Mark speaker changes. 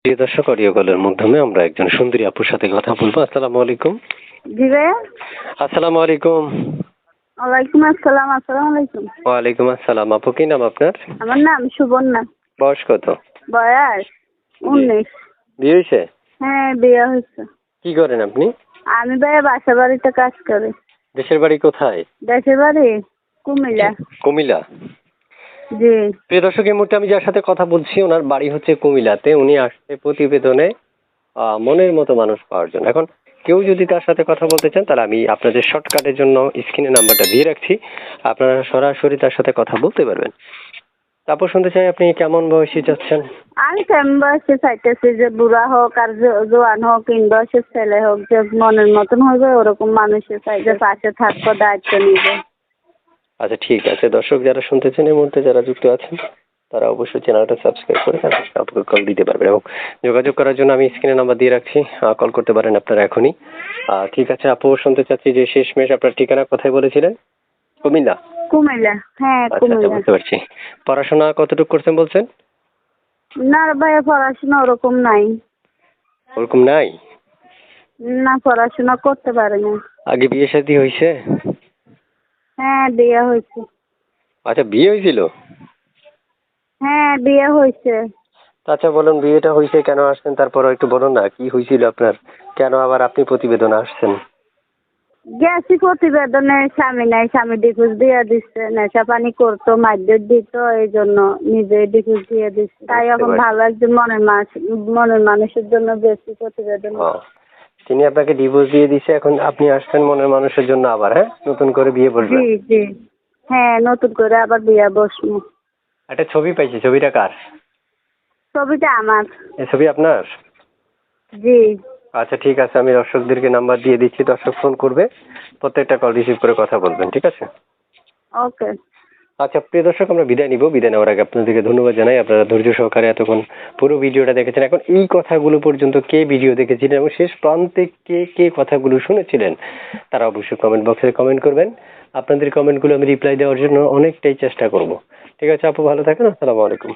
Speaker 1: প্রিয় দর্শক, অডিও কলের মাধ্যমে আমরা একজন সুন্দরী আপুর সাথে কথা বলবো। আসসালামু আলাইকুম।
Speaker 2: জি ভাইয়া।
Speaker 1: আসসালামু আলাইকুম।
Speaker 2: ওয়ালাইকুম আসসালাম। আসসালামু আলাইকুম।
Speaker 1: ওয়ালাইকুম আসসালাম। আপু, কি নাম আপনার?
Speaker 2: আমার নাম সুবর্ণা।
Speaker 1: বয়স কত?
Speaker 2: বয়স
Speaker 1: জি।
Speaker 2: 19।
Speaker 1: বিয়ে হয়েছে?
Speaker 2: হ্যাঁ, বিয়ে হয়েছে।
Speaker 1: কি করেন আপনি?
Speaker 2: আমি ভাইয়া বাসা বাড়িতে কাজ করি।
Speaker 1: দেশের বাড়ি কোথায়?
Speaker 2: দেশের বাড়ি কুমিল্লা।
Speaker 1: কুমিল্লা।
Speaker 2: জি।
Speaker 1: প্রিয় দর্শক, এই মুহূর্তে আমি যার সাথে কথা বলছি ওনার বাড়ি হচ্ছে কুমিল্লাতে। উনি আসছে প্রতিবেদনে মনের মতো মানুষ পাওয়ার জন্য। এখন কেউ যদি তার সাথে কথা বলতে চান তাহলে আমি আপনাদের শর্টকাটের জন্য স্ক্রিনে নাম্বারটা দিয়ে রাখছি, আপনারা সরাসরি তার সাথে কথা বলতে পারবেন। তারপর শুনতে চাই আপনি কেমন বয়সী চাচ্ছেন?
Speaker 2: আমি কেমন বয়সে চাইতেছি যে বুড়া হোক আর জোয়ান হোক, তিন বয়সের ছেলে হোক, যে মনের মতন হইবে ওরকম মানুষের চাই, যে পাশে থাকবো, দায়িত্ব নিবে।
Speaker 1: আচ্ছা, ঠিক আছে। দর্শক যারা শুনতেছেন এই মুহূর্তে যারা যুক্ত আছেন তারা অবশ্যই চ্যানেলটা সাবস্ক্রাইব করে আপনাকে কল দিতে পারবেন এবং যোগাযোগ করার জন্য আমি স্ক্রিনে নাম্বার দিয়ে রাখছি, কল করতে পারেন আপনারা এখনই। ঠিক আছে আপু, শুনতে চাচ্ছি যে শেষমেশ আপনার ঠিকানা কোথায় বলেছিলেন? কুমিল্লা।
Speaker 2: কুমিল্লা, হ্যাঁ
Speaker 1: আচ্ছা,
Speaker 2: কুমিল্লা।
Speaker 1: বুঝতে পারছি। পড়াশোনা কতটুকু করছেন বলছেন?
Speaker 2: না ভাইয়া, পড়াশোনা ওরকম নাই।
Speaker 1: ওরকম নাই?
Speaker 2: না, পড়াশোনা করতে পারে না।
Speaker 1: আগে বিয়ে শাদী হয়েছে?
Speaker 2: হ্যাঁ, বিয়ে হয়েছে।
Speaker 1: আচ্ছা, বিয়ে হয়েছিল?
Speaker 2: হ্যাঁ, বিয়ে হয়েছে।
Speaker 1: আচ্ছা, বলুন বিয়েটা হয়েছে কেন আসছেন, তারপর একটু বলুন না কি হয়েছিল আপনার, কেন আবার আপনি প্রতিবেদন আসছেন?
Speaker 2: গেছি প্রতিবেদনে, স্বামী নাই, স্বামী ডিভোর্স দিয়ে দিচ্ছে, নেশা পানি করতো, মারধর দিত, এই জন্য নিজে ডিভোর্স দিয়ে দিচ্ছে। তাই এখন ভালো একজন মনের মানুষের জন্য বেশি প্রতিবেদন।
Speaker 1: তিনি আপনাকে ডিভোর্স দিয়ে দিছে, এখন আপনি আসছেন মনের মানুষের জন্য আবার, হ্যাঁ, নতুন করে বিয়ে বসবেন?
Speaker 2: জি জি। হ্যাঁ, নতুন করে আবার বিয়ে বসবো।
Speaker 1: একটা ছবি পাইছি, ছবিটা কার?
Speaker 2: ছবিটা আমার।
Speaker 1: এই ছবি আপনার?
Speaker 2: জি।
Speaker 1: আচ্ছা, ঠিক আছে, আমি দর্শকদেরকে নাম্বার দিয়ে দিচ্ছি, দর্শক ফোন করবে, প্রত্যেকটা কল রিসিভ করে কথা বলবেন, ঠিক আছে?
Speaker 2: ওকে।
Speaker 1: আচ্ছা প্রিয় দর্শক, আমরা বিদায় নিব। বিদায় নেওয়ার আগে আপনাদেরকে ধন্যবাদ জানাই, আপনারা ধৈর্য সহকারে এতক্ষণ পুরো ভিডিওটা দেখেছেন। এখন এই কথাগুলো পর্যন্ত কে ভিডিও দেখেছিলেন এবং শেষ প্রান্তে কে কে কথাগুলো শুনেছিলেন তারা অবশ্যই কমেন্ট বক্সে কমেন্ট করবেন। আপনাদের কমেন্টগুলো আমি রিপ্লাই দেওয়ার জন্য অনেকটাই চেষ্টা করব। ঠিক আছে আপু, ভালো থাকেন। আসসালামু আলাইকুম।